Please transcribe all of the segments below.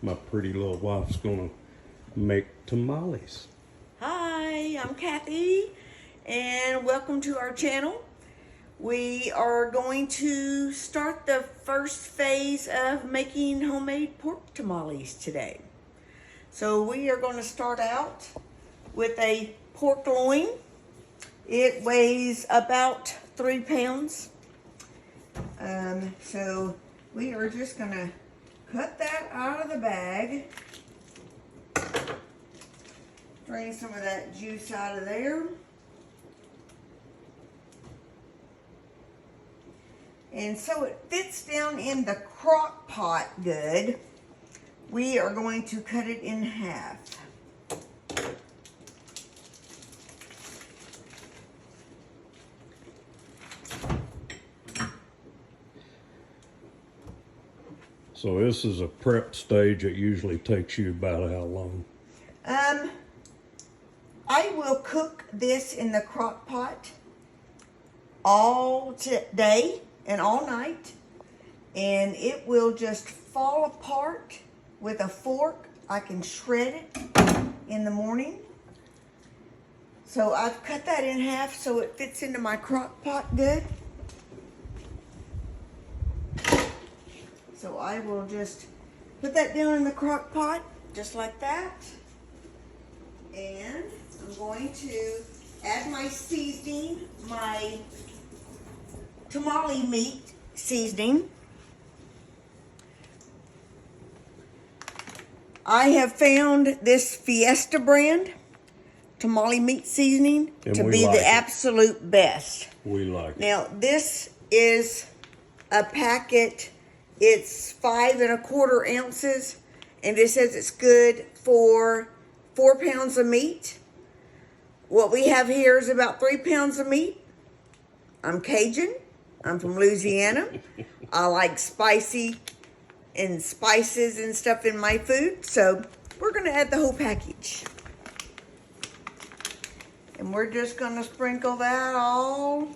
my pretty little wife's gonna make tamales. Hi, I'm Kathy, and welcome to our channel. We are going to start the first phase of making homemade pork tamales today. So we are going to start out with a pork loin. It weighs about 3 pounds. So we are just going to cut that out of the bag. Drain some of that juice out of there. And so it fits down in the crock pot good, we are going to cut it in half. So this is a prep stage. It usually takes you about how long? I will cook this in the crock pot all day and all night, and it will just fall apart with a fork. I can shred it in the morning. So I've cut that in half so it fits into my crock pot good. So I will just put that down in the crock pot just like that. And I'm going to add my seasoning, my tamale meat seasoning. I have found this Fiesta brand tamale meat seasoning to be the absolute best. We like it. Now this is a packet. It's 5 1/4 ounces, and it says it's good for 4 pounds of meat. What we have here is about 3 pounds of meat. I'm Cajun. I'm from Louisiana. I like spicy and spices and stuff in my food, so we're going to add the whole package. And we're just going to sprinkle that all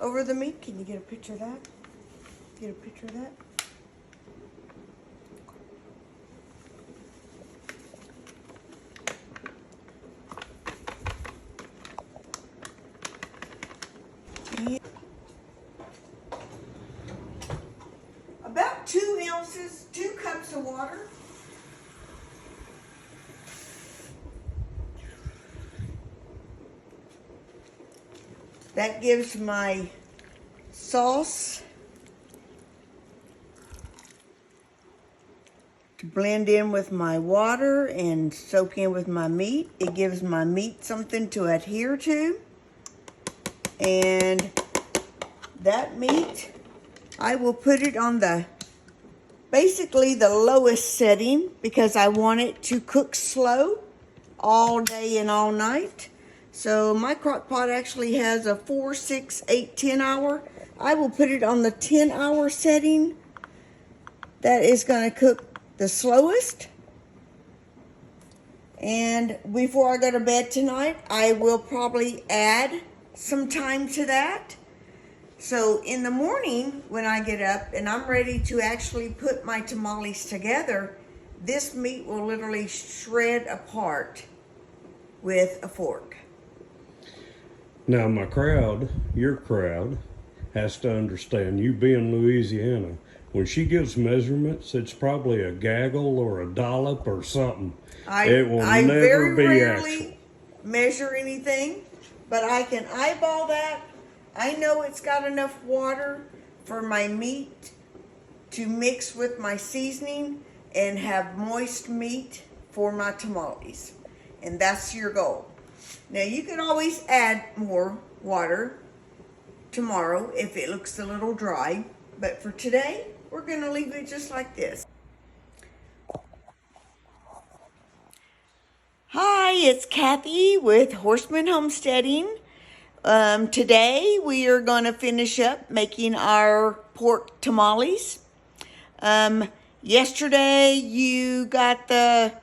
over the meat. Can you get a picture of that? Get a picture of that? About 2 ounces, 2 cups of water. That gives my sauce to blend in with my water and soak in with my meat. It gives my meat something to adhere to. And that meat, I will put it on basically the lowest setting because I want it to cook slow all day and all night. So my crock pot actually has a 4, 6, 8, 10 hour. I will put it on the 10-hour setting. That is going to cook the slowest. And before I go to bed tonight, I will probably add some time to that. So in the morning when I get up and I'm ready to actually put my tamales together, this meat will literally shred apart with a fork. Now my crowd, your crowd, has to understand, you being Louisiana, when she gives measurements, it's probably a gaggle or a dollop or something. It will I never very be rarely actual. measure anything, but I can eyeball that. I know it's got enough water for my meat to mix with my seasoning and have moist meat for my tamales. And that's your goal. Now you can always add more water tomorrow if it looks a little dry, but for today, we're going to leave it just like this. Hi, it's Kathy with Horstman Homesteading. Today we are going to finish up making our pork tamales. Yesterday you got the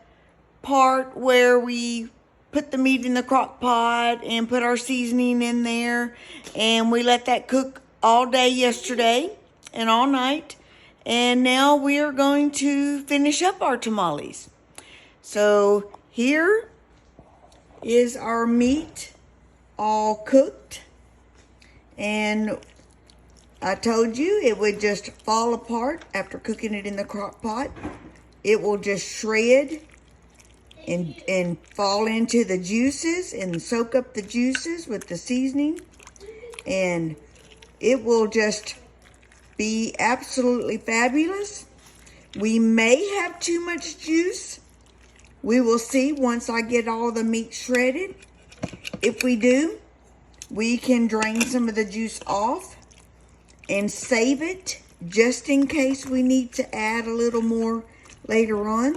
part where we put the meat in the crock pot and put our seasoning in there, and we let that cook all day yesterday and all night. And now we are going to finish up our tamales. So here is our meat all cooked. And I told you it would just fall apart after cooking it in the crock pot. It will just shred and fall into the juices and soak up the juices with the seasoning. And it will just be absolutely fabulous. We may have too much juice. We will see once I get all the meat shredded. If we do, we can drain some of the juice off and save it just in case we need to add a little more later on.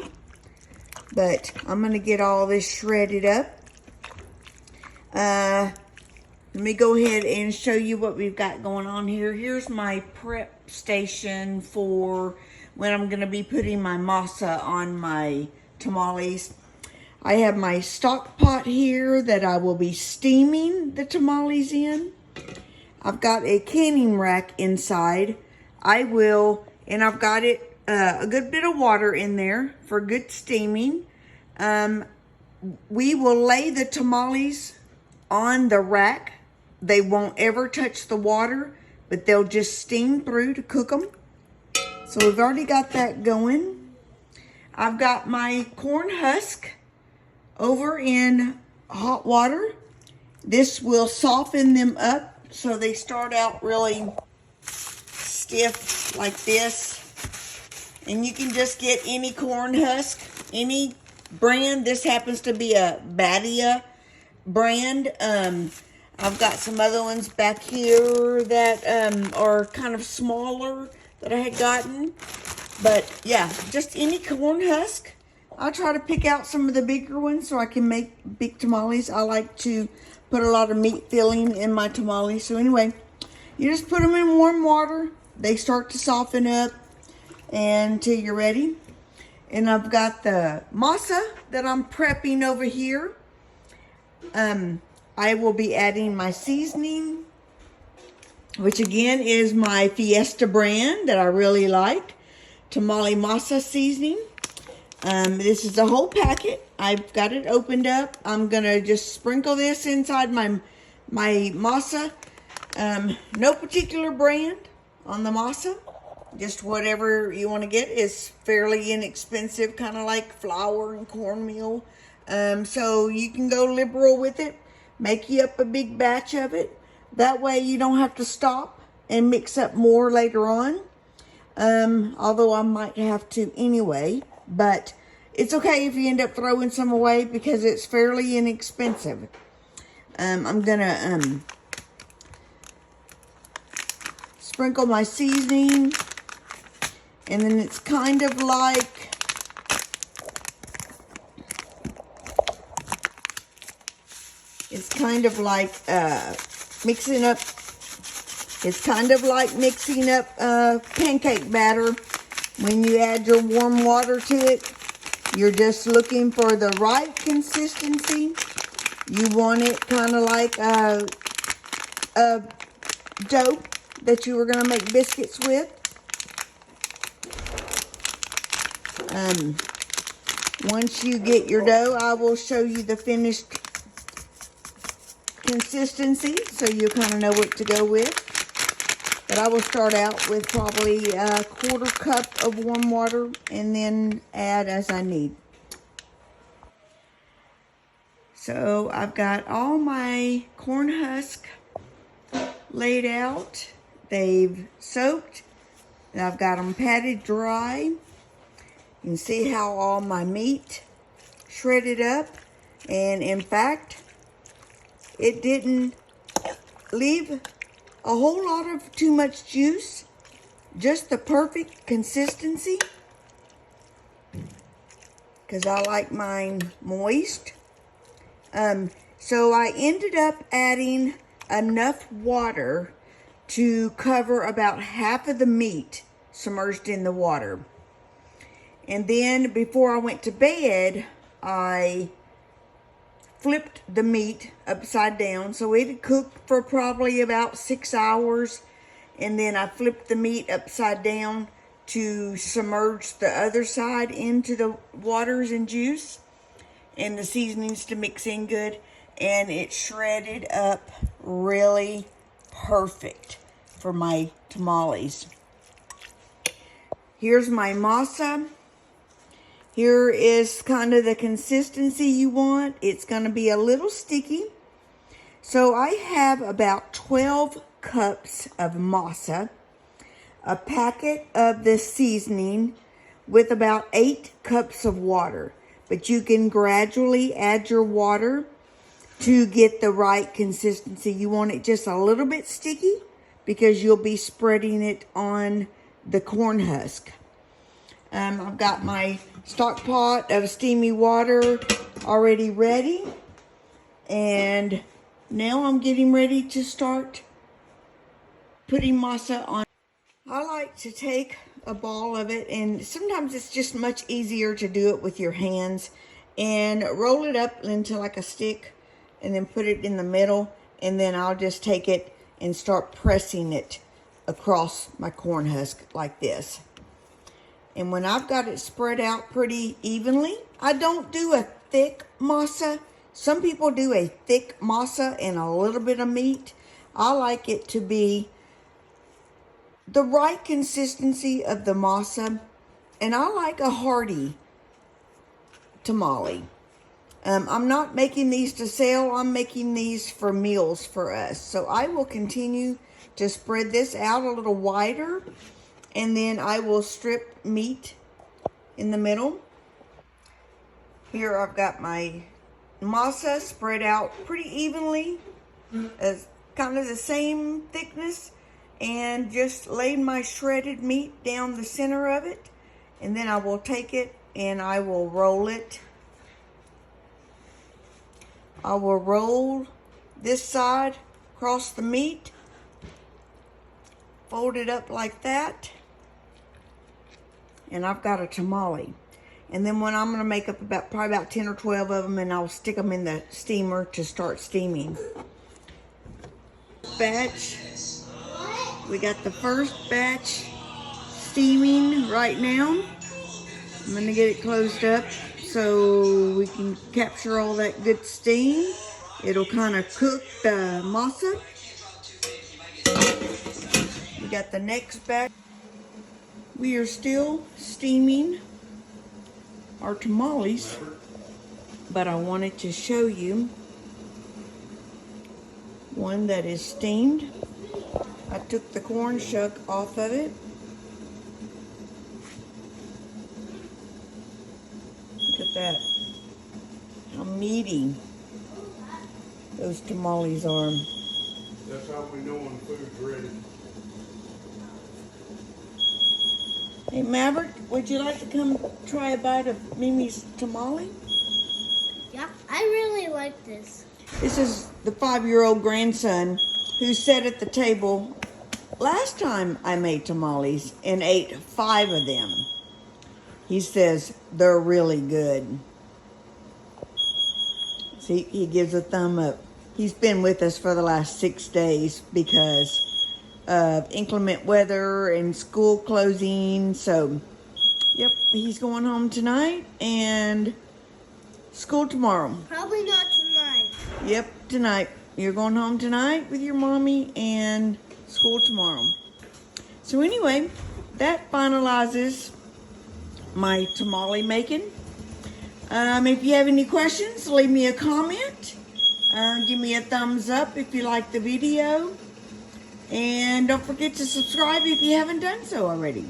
But I'm going to get all this shredded up. Let me go ahead and show you what we've got going on here. Here's my prep station for when I'm going to be putting my masa on my tamales. I have my stock pot here that I will be steaming the tamales in. I've got a canning rack inside. I've got it a good bit of water in there for good steaming. We will lay the tamales on the rack. They won't ever touch the water, but they'll just steam through to cook them. So we've already got that going. I've got my corn husk over in hot water. This will soften them up so they start out really stiff like this. And you can just get any corn husk, any brand. This happens to be a Badia brand. I've got some other ones back here that are kind of smaller that I had gotten. But yeah, just any corn husk. I'll try to pick out some of the bigger ones so I can make big tamales. I like to put a lot of meat filling in my tamales. So anyway, you just put them in warm water. They start to soften up until you're ready. And I've got the masa that I'm prepping over here. I will be adding my seasoning, which again is my Fiesta brand that I really like. Tamale masa seasoning. This is a whole packet. I've got it opened up. I'm going to just sprinkle this inside my masa. No particular brand on the masa. Just whatever you want to get is fairly inexpensive, kind of like flour and cornmeal. So you can go liberal with it. Make you up a big batch of it. That way you don't have to stop and mix up more later on. Although I might have to anyway. But it's okay if you end up throwing some away because it's fairly inexpensive. I'm going to sprinkle my seasoning. And then it's kind of like mixing up. It's kind of like mixing up pancake batter. When you add your warm water to it, you're just looking for the right consistency. You want it kind of like a dough that you were going to make biscuits with. Once you get your dough, I will show you the finished consistency so you kind of know what to go with. But I will start out with probably a 1/4 cup of warm water and then add as I need. So I've got all my corn husk laid out. They've soaked. And I've got them patted dry. You can see how all my meat shredded up. And in fact, it didn't leave a whole lot of too much juice. Just the perfect consistency. Because I like mine moist. So I ended up adding enough water to cover about half of the meat submerged in the water. And then before I went to bed, I flipped the meat upside down. So it had cooked for probably about 6 hours. And then I flipped the meat upside down to submerge the other side into the waters and juice and the seasonings to mix in good. And it shredded up really perfect for my tamales. Here's my masa. Here is kind of the consistency you want. It's going to be a little sticky. So I have about 12 cups of masa, a packet of this seasoning with about 8 cups of water. But you can gradually add your water to get the right consistency. You want it just a little bit sticky because you'll be spreading it on the corn husk. I've got my stock pot of steamy water already ready. And now I'm getting ready to start putting masa on. I like to take a ball of it, and sometimes it's just much easier to do it with your hands, and roll it up into like a stick and then put it in the middle, and then I'll just take it and start pressing it across my corn husk like this. And when I've got it spread out pretty evenly, I don't do a thick masa. Some people do a thick masa and a little bit of meat. I like it to be the right consistency of the masa, and I like a hearty tamale. I'm not making these to sell. I'm making these for meals for us. So I will continue to spread this out a little wider, and then I will strip meat in the middle. Here I've got my masa spread out pretty evenly, as kind of the same thickness, and just laid my shredded meat down the center of it. And then I will take it and I will roll it. I will roll this side across the meat, fold it up like that, and I've got a tamale. And then when I'm going to make up probably about 10 or 12 of them, and I'll stick them in the steamer to start steaming. Batch. We got the first batch steaming right now. I'm going to get it closed up so we can capture all that good steam. It'll kind of cook the masa. We got the next batch. We are still steaming our tamales, but I wanted to show you one that is steamed. I took the corn shuck off of it. Look at that. How meaty those tamales are. That's how we know when food's ready. Hey Maverick, would you like to come try a bite of Mimi's tamale? Yeah, I really like this. This is the 5-year-old grandson who sat at the table last time I made tamales and ate 5 of them. He says they're really good. See, he gives a thumb up. He's been with us for the last 6 days because of inclement weather and school closing. So, yep, he's going home tonight and school tomorrow. Probably not tonight. Yep, tonight. You're going home tonight with your mommy and school tomorrow. So anyway, that finalizes my tamale making. If you have any questions, leave me a comment. Give me a thumbs up if you like the video. And don't forget to subscribe if you haven't done so already.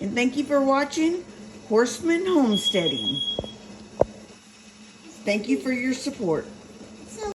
And thank you for watching Horstman Homesteading. Thank you for your support.